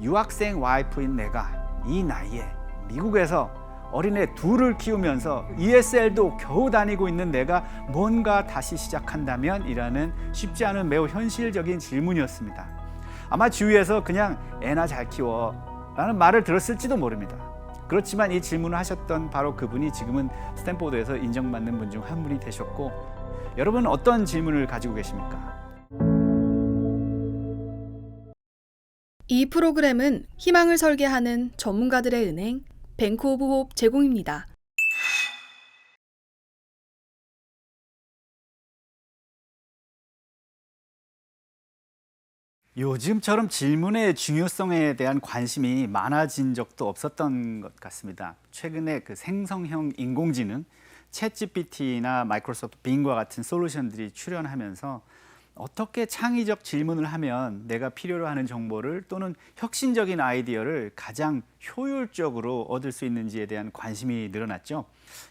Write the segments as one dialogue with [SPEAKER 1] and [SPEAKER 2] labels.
[SPEAKER 1] 유학생 와이프인 내가 이 나이에 미국에서 어린애 둘을 키우면서 ESL도 겨우 다니고 있는 내가 뭔가 다시 시작한다면? 이라는 쉽지 않은 매우 현실적인 질문이었습니다. 아마 주위에서 그냥 애나 잘 키워 라는 말을 들었을지도 모릅니다. 그렇지만 이 질문을 하셨던 바로 그분이 지금은 스탠포드에서 인정받는 분 중 한 분이 되셨고, 여러분은 어떤 질문을 가지고 계십니까?
[SPEAKER 2] 이 프로그램은 희망을 설계하는 전문가들의 은행 뱅크 오브 홉 제공입니다.
[SPEAKER 1] 요즘처럼 질문의 중요성에 대한 관심이 많아진 적도 없었던 것 같습니다. 최근에 그 생성형 인공지능, 챗GPT나 마이크로소프트 빙과 같은 솔루션들이 출현하면서 어떻게 창의적 질문을 하면 내가 필요로 하는 정보를 또는 혁신적인 아이디어를 가장 효율적으로 얻을 수 있는지에 대한 관심이 늘어났죠.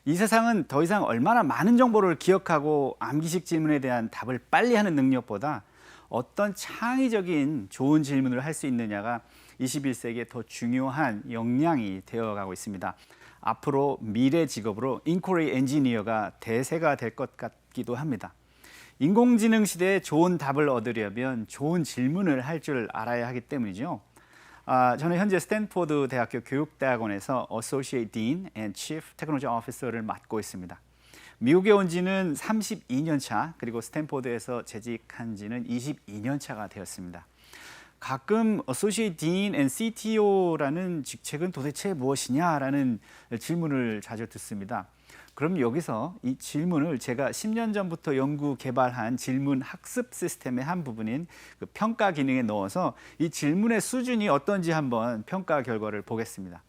[SPEAKER 1] 이 세상은 더 이상 얼마나 많은 정보를 기억하고 암기식 질문에 대한 답을 빨리 하는 능력보다 어떤 창의적인 좋은 질문을 할 수 있느냐가 21세기에 더 중요한 역량이 되어가고 있습니다. 앞으로 미래 직업으로 인quiry 엔지니어가 대세가 될 것 같기도 합니다. 인공지능 시대에 좋은 답을 얻으려면 좋은 질문을 할 줄 알아야 하기 때문이죠. 저는 현재 스탠포드 대학교 교육대학원에서 Associate Dean and Chief Technology Officer를 맡고 있습니다. 미국에 온 지는 32년 차, 그리고 스탠포드에서 재직한 지는 22년 차가 되었습니다. 가끔 Associate Dean and CTO라는 직책은 도대체 무엇이냐라는 질문을 자주 듣습니다. 그럼 여기서 이 질문을 제가 10년 전부터 연구 개발한 질문 학습 시스템의 한 부분인 그 평가 기능에 넣어서 이 질문의 수준이 어떤지 한번 평가 결과를 보겠습니다.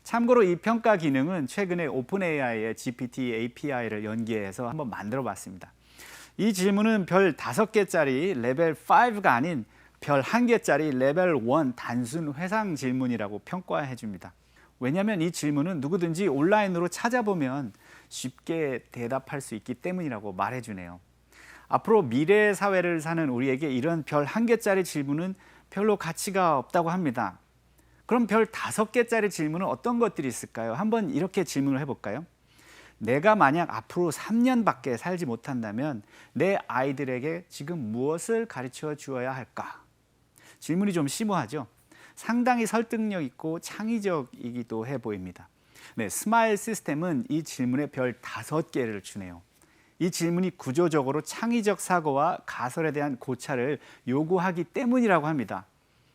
[SPEAKER 1] 참고로 이 평가 기능은 최근에 오픈AI의 GPT API를 연계해서 한번 만들어 봤습니다. 이 질문은 별 5개짜리 레벨 5가 아닌 별 1개짜리 레벨 1 단순 회상 질문이라고 평가해 줍니다. 왜냐하면 이 질문은 누구든지 온라인으로 찾아보면 쉽게 대답할 수 있기 때문이라고 말해주네요. 앞으로 미래 사회를 사는 우리에게 이런 별 1개짜리 질문은 별로 가치가 없다고 합니다. 그럼 별 5개짜리 질문은 어떤 것들이 있을까요? 한번 이렇게 질문을 해볼까요? 내가 만약 앞으로 3년밖에 살지 못한다면 내 아이들에게 지금 무엇을 가르쳐 주어야 할까? 질문이 좀 심오하죠? 상당히 설득력 있고 창의적이기도 해 보입니다. 네, 스마일 시스템은 이 질문에 별 5개를 주네요. 이 질문이 구조적으로 창의적 사고와 가설에 대한 고찰을 요구하기 때문이라고 합니다.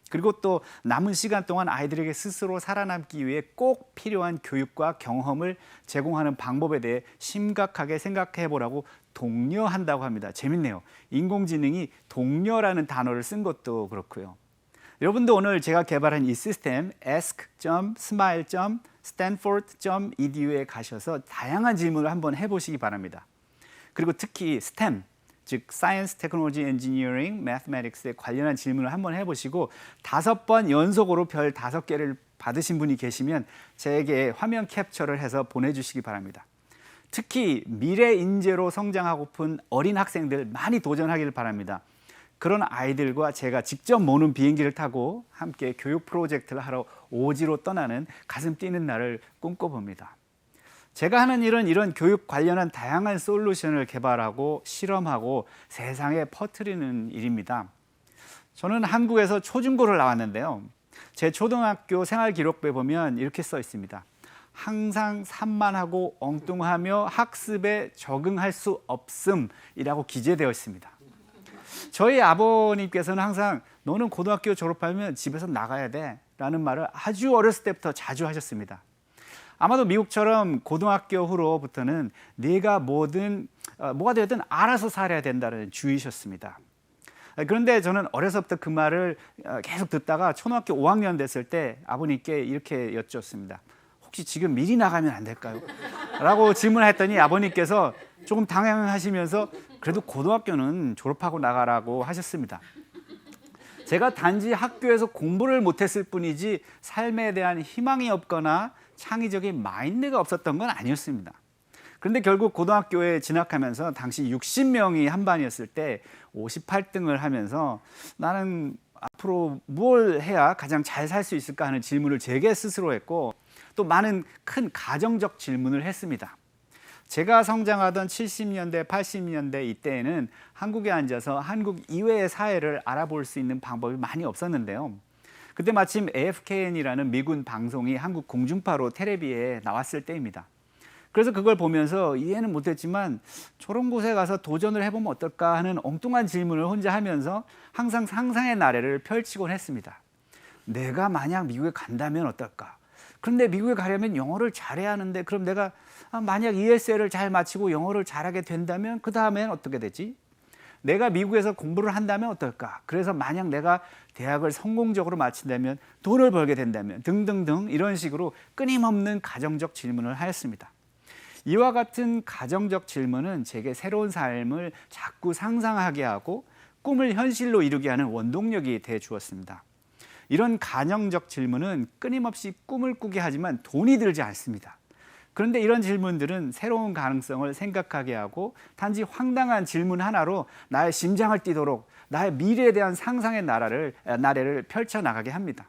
[SPEAKER 1] 그리고 또 남은 시간 동안 아이들에게 스스로 살아남기 위해 꼭 필요한 교육과 경험을 제공하는 방법에 대해 심각하게 생각해 보라고 독려한다고 합니다. 재밌네요. 인공지능이 독려라는 단어를 쓴 것도 그렇고요. 여러분도 오늘 제가 개발한 이 시스템 ask.smile.stanford.edu에 가셔서 다양한 질문을 한번 해보시기 바랍니다. 그리고 특히 STEM, 즉 Science, Technology, Engineering, Mathematics에 관련한 질문을 한번 해보시고 5번 연속으로 별 5개를 받으신 분이 계시면 제게 화면 캡처를 해서 보내주시기 바랍니다. 특히 미래 인재로 성장하고픈 어린 학생들 많이 도전하기를 바랍니다. 그런 아이들과 제가 직접 모는 비행기를 타고 함께 교육 프로젝트를 하러 오지로 떠나는 가슴 뛰는 날을 꿈꿔봅니다. 제가 하는 일은 이런 교육 관련한 다양한 솔루션을 개발하고 실험하고 세상에 퍼뜨리는 일입니다. 저는 한국에서 초중고를 나왔는데요. 제 초등학교 생활기록부에 보면 이렇게 써 있습니다. 항상 산만하고 엉뚱하며 학습에 적응할 수 없음이라고 기재되어 있습니다. 저희 아버님께서는 항상 너는 고등학교 졸업하면 집에서 나가야 돼 라는 말을 아주 어렸을 때부터 자주 하셨습니다. 아마도 미국처럼 고등학교 후로부터는 네가 뭐가 되든 알아서 살아야 된다는 주의셨습니다. 그런데 저는 어려서부터 그 말을 계속 듣다가 초등학교 5학년 됐을 때 아버님께 이렇게 여쭙습니다. 혹시 지금 미리 나가면 안 될까요? 라고 질문했더니 아버님께서 조금 당황하시면서 그래도 고등학교는 졸업하고 나가라고 하셨습니다. 제가 단지 학교에서 공부를 못했을 뿐이지 삶에 대한 희망이 없거나 창의적인 마인드가 없었던 건 아니었습니다. 그런데 결국 고등학교에 진학하면서 당시 60명이 한 반이었을 때 58등을 하면서 나는 앞으로 뭘 해야 가장 잘 살 수 있을까 하는 질문을 제게 스스로 했고 또 많은 큰 가정적 질문을 했습니다. 제가 성장하던 70년대, 80년대 이때에는 한국에 앉아서 한국 이외의 사회를 알아볼 수 있는 방법이 많이 없었는데요. 그때 마침 AFKN이라는 미군 방송이 한국 공중파로 텔레비에 나왔을 때입니다. 그래서 그걸 보면서 이해는 못했지만 저런 곳에 가서 도전을 해보면 어떨까 하는 엉뚱한 질문을 혼자 하면서 항상 상상의 나래를 펼치곤 했습니다. 내가 만약 미국에 간다면 어떨까? 그런데 미국에 가려면 영어를 잘해야 하는데 그럼 내가 만약 ESL을 잘 마치고 영어를 잘하게 된다면 그 다음엔 어떻게 되지? 내가 미국에서 공부를 한다면 어떨까? 그래서 만약 내가 대학을 성공적으로 마친다면 돈을 벌게 된다면 등등등 이런 식으로 끊임없는 가정적 질문을 하였습니다. 이와 같은 가정적 질문은 제게 새로운 삶을 자꾸 상상하게 하고 꿈을 현실로 이루게 하는 원동력이 돼 주었습니다. 이런 가정적 질문은 끊임없이 꿈을 꾸게 하지만 돈이 들지 않습니다. 그런데 이런 질문들은 새로운 가능성을 생각하게 하고 단지 황당한 질문 하나로 나의 심장을 뛰도록 나의 미래에 대한 상상의 나래를 펼쳐나가게 합니다.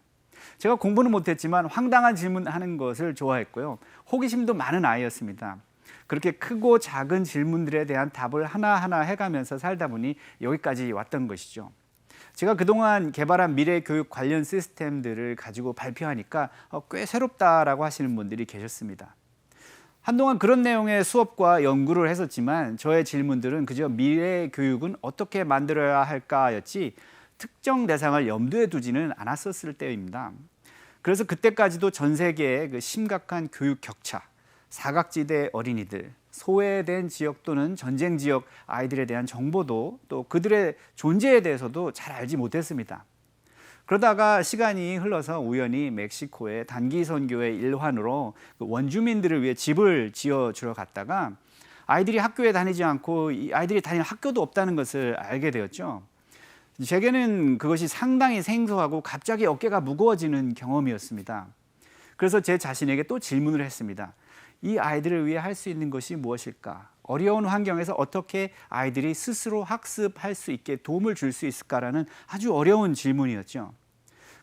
[SPEAKER 1] 제가 공부는 못했지만 황당한 질문하는 것을 좋아했고요. 호기심도 많은 아이였습니다. 그렇게 크고 작은 질문들에 대한 답을 하나하나 해가면서 살다 보니 여기까지 왔던 것이죠. 제가 그동안 개발한 미래 교육 관련 시스템들을 가지고 발표하니까 꽤 새롭다라고 하시는 분들이 계셨습니다. 한동안 그런 내용의 수업과 연구를 했었지만 저의 질문들은 그저 미래 교육은 어떻게 만들어야 할까였지 특정 대상을 염두에 두지는 않았었을 때입니다. 그래서 그때까지도 전 세계의 그 심각한 교육 격차, 사각지대 어린이들, 소외된 지역 또는 전쟁 지역 아이들에 대한 정보도 또 그들의 존재에 대해서도 잘 알지 못했습니다. 그러다가 시간이 흘러서 우연히 멕시코의 단기 선교의 일환으로 원주민들을 위해 집을 지어주러 갔다가 아이들이 학교에 다니지 않고 이 아이들이 다니는 학교도 없다는 것을 알게 되었죠. 제게는 그것이 상당히 생소하고 갑자기 어깨가 무거워지는 경험이었습니다. 그래서 제 자신에게 또 질문을 했습니다. 이 아이들을 위해 할 수 있는 것이 무엇일까? 어려운 환경에서 어떻게 아이들이 스스로 학습할 수 있게 도움을 줄 수 있을까라는 아주 어려운 질문이었죠.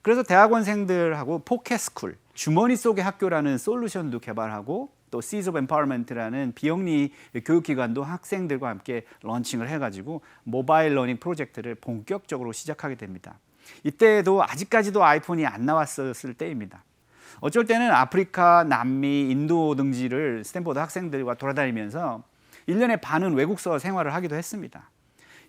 [SPEAKER 1] 그래서 대학원생들하고 포켓스쿨, 주머니 속의 학교라는 솔루션도 개발하고 또 Seeds of Empowerment라는 비영리 교육기관도 학생들과 함께 런칭을 해가지고 모바일 러닝 프로젝트를 본격적으로 시작하게 됩니다. 이때도 아직까지도 아이폰이 안 나왔었을 때입니다. 어쩔 때는 아프리카, 남미, 인도 등지를 스탠포드 학생들과 돌아다니면서 1년에 반은 외국서 생활을 하기도 했습니다.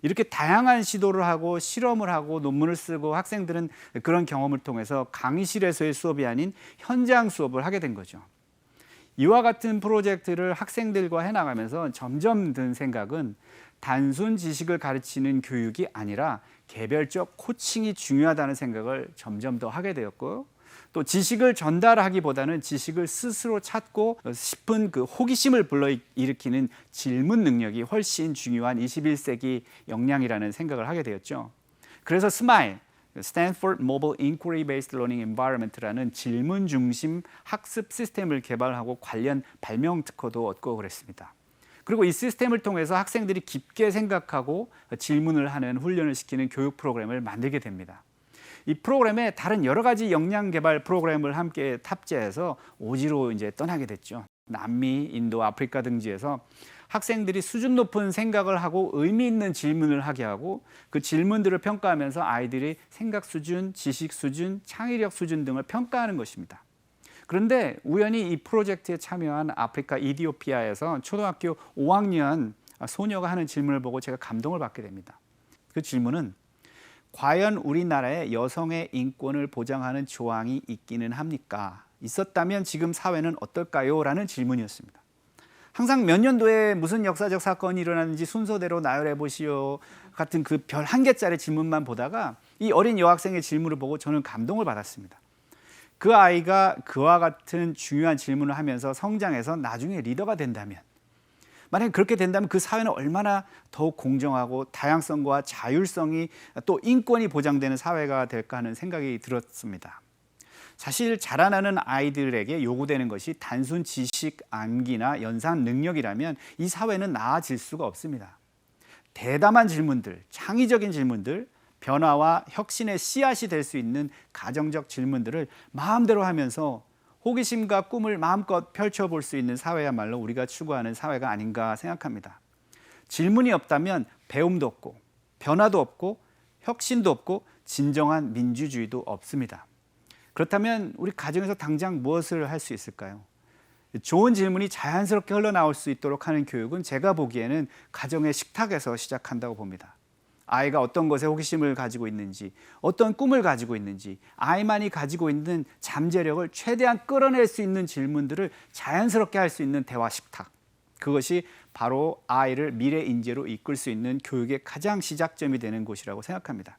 [SPEAKER 1] 이렇게 다양한 시도를 하고 실험을 하고 논문을 쓰고 학생들은 그런 경험을 통해서 강의실에서의 수업이 아닌 현장 수업을 하게 된 거죠. 이와 같은 프로젝트를 학생들과 해나가면서 점점 든 생각은 단순 지식을 가르치는 교육이 아니라 개별적 코칭이 중요하다는 생각을 점점 더 하게 되었고 또 지식을 전달하기보다는 지식을 스스로 찾고 싶은 그 호기심을 불러일으키는 질문 능력이 훨씬 중요한 21세기 역량이라는 생각을 하게 되었죠. 그래서 스마일, Stanford Mobile Inquiry Based Learning Environment라는 질문 중심 학습 시스템을 개발하고 관련 발명 특허도 얻고 그랬습니다. 그리고 이 시스템을 통해서 학생들이 깊게 생각하고 질문을 하는 훈련을 시키는 교육 프로그램을 만들게 됩니다. 이 프로그램에 다른 여러 가지 역량 개발 프로그램을 함께 탑재해서 오지로 이제 떠나게 됐죠. 남미, 인도, 아프리카 등지에서 학생들이 수준 높은 생각을 하고 의미 있는 질문을 하게 하고 그 질문들을 평가하면서 아이들이 생각 수준, 지식 수준, 창의력 수준 등을 평가하는 것입니다. 그런데 우연히 이 프로젝트에 참여한 아프리카 이디오피아에서 초등학교 5학년 소녀가 하는 질문을 보고 제가 감동을 받게 됩니다. 그 질문은 과연 우리나라에 여성의 인권을 보장하는 조항이 있기는 합니까? 있었다면 지금 사회는 어떨까요? 라는 질문이었습니다. 항상 몇 년도에 무슨 역사적 사건이 일어났는지 순서대로 나열해 보시오 같은 그 별 한 개짜리 질문만 보다가 이 어린 여학생의 질문을 보고 저는 감동을 받았습니다. 그 아이가 그와 같은 중요한 질문을 하면서 성장해서 나중에 리더가 된다면 만약에 그렇게 된다면 그 사회는 얼마나 더욱 공정하고 다양성과 자율성이 또 인권이 보장되는 사회가 될까 하는 생각이 들었습니다. 사실 자라나는 아이들에게 요구되는 것이 단순 지식, 암기나 연산 능력이라면 이 사회는 나아질 수가 없습니다. 대담한 질문들, 창의적인 질문들, 변화와 혁신의 씨앗이 될 수 있는 가정적 질문들을 마음대로 하면서 호기심과 꿈을 마음껏 펼쳐볼 수 있는 사회야말로 우리가 추구하는 사회가 아닌가 생각합니다. 질문이 없다면 배움도 없고 변화도 없고 혁신도 없고 진정한 민주주의도 없습니다. 그렇다면 우리 가정에서 당장 무엇을 할 수 있을까요? 좋은 질문이 자연스럽게 흘러나올 수 있도록 하는 교육은 제가 보기에는 가정의 식탁에서 시작한다고 봅니다. 아이가 어떤 것에 호기심을 가지고 있는지, 어떤 꿈을 가지고 있는지, 아이만이 가지고 있는 잠재력을 최대한 끌어낼 수 있는 질문들을 자연스럽게 할 수 있는 대화 식탁. 그것이 바로 아이를 미래 인재로 이끌 수 있는 교육의 가장 시작점이 되는 곳이라고 생각합니다.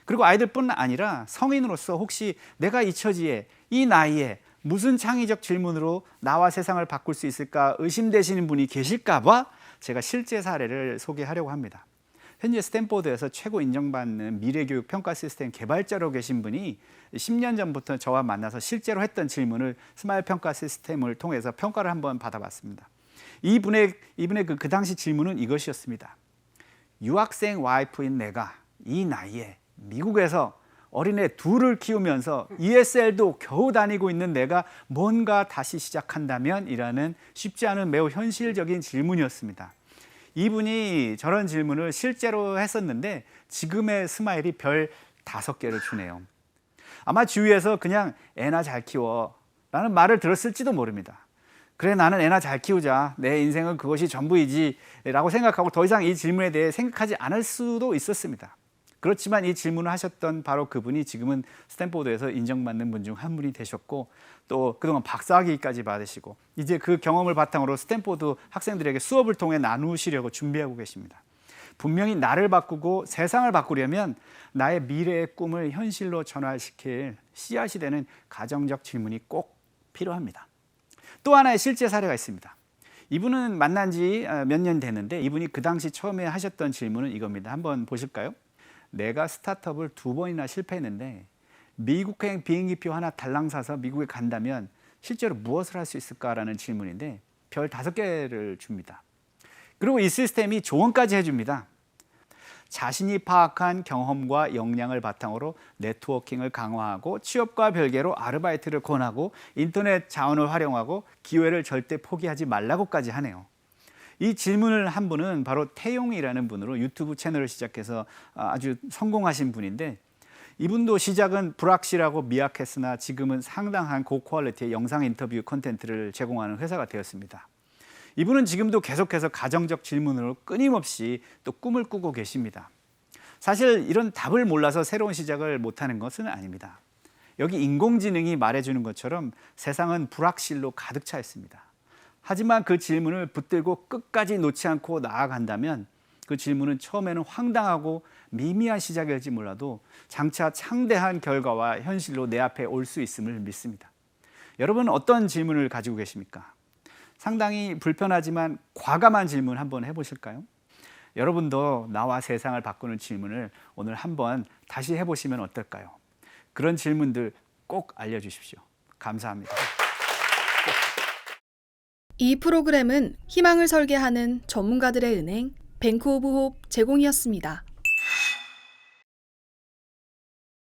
[SPEAKER 1] 그리고 아이들뿐 아니라 성인으로서 혹시 내가 이 처지에, 이 나이에 무슨 창의적 질문으로 나와 세상을 바꿀 수 있을까 의심되시는 분이 계실까 봐 제가 실제 사례를 소개하려고 합니다. 현재 스탠포드에서 최고 인정받는 미래교육 평가 시스템 개발자로 계신 분이 10년 전부터 저와 만나서 실제로 했던 질문을 스마일 평가 시스템을 통해서 평가를 한번 받아봤습니다. 이분의 그 당시 질문은 이것이었습니다. 유학생 와이프인 내가 이 나이에 미국에서 어린애 둘을 키우면서 ESL도 겨우 다니고 있는 내가 뭔가 다시 시작한다면? 이라는 쉽지 않은 매우 현실적인 질문이었습니다. 이분이 저런 질문을 실제로 했었는데 지금의 스마일이 별 5개를 주네요. 아마 주위에서 그냥 애나 잘 키워 라는 말을 들었을지도 모릅니다. 그래, 나는 애나 잘 키우자, 내 인생은 그것이 전부이지 라고 생각하고 더 이상 이 질문에 대해 생각하지 않을 수도 있었습니다. 그렇지만 이 질문을 하셨던 바로 그분이 지금은 스탠포드에서 인정받는 분 중 한 분이 되셨고 또 그동안 박사학위까지 받으시고 이제 그 경험을 바탕으로 스탠포드 학생들에게 수업을 통해 나누시려고 준비하고 계십니다. 분명히 나를 바꾸고 세상을 바꾸려면 나의 미래의 꿈을 현실로 전환시킬 씨앗이 되는 가정적 질문이 꼭 필요합니다. 또 하나의 실제 사례가 있습니다. 이분은 만난 지 몇 년 됐는데 이분이 그 당시 처음에 하셨던 질문은 이겁니다. 한번 보실까요? 내가 스타트업을 2번이나 실패했는데 미국행 비행기표 하나 달랑 사서 미국에 간다면 실제로 무엇을 할 수 있을까라는 질문인데 별 5개를 줍니다. 그리고 이 시스템이 조언까지 해줍니다. 자신이 파악한 경험과 역량을 바탕으로 네트워킹을 강화하고 취업과 별개로 아르바이트를 권하고 인터넷 자원을 활용하고 기회를 절대 포기하지 말라고까지 하네요. 이 질문을 한 분은 바로 태용이라는 분으로 유튜브 채널을 시작해서 아주 성공하신 분인데 이분도 시작은 불확실하고 미약했으나 지금은 상당한 고퀄리티의 영상 인터뷰 콘텐츠를 제공하는 회사가 되었습니다. 이분은 지금도 계속해서 가정적 질문으로 끊임없이 또 꿈을 꾸고 계십니다. 사실 이런 답을 몰라서 새로운 시작을 못하는 것은 아닙니다. 여기 인공지능이 말해주는 것처럼 세상은 불확실로 가득 차 있습니다. 하지만 그 질문을 붙들고 끝까지 놓지 않고 나아간다면 그 질문은 처음에는 황당하고 미미한 시작일지 몰라도 장차 창대한 결과와 현실로 내 앞에 올 수 있음을 믿습니다. 여러분은 어떤 질문을 가지고 계십니까? 상당히 불편하지만 과감한 질문 한번 해보실까요? 여러분도 나와 세상을 바꾸는 질문을 오늘 한번 다시 해보시면 어떨까요? 그런 질문들 꼭 알려주십시오. 감사합니다.
[SPEAKER 2] 이 프로그램은 희망을 설계하는 전문가들의 은행 뱅크 오브 홉 제공이었습니다.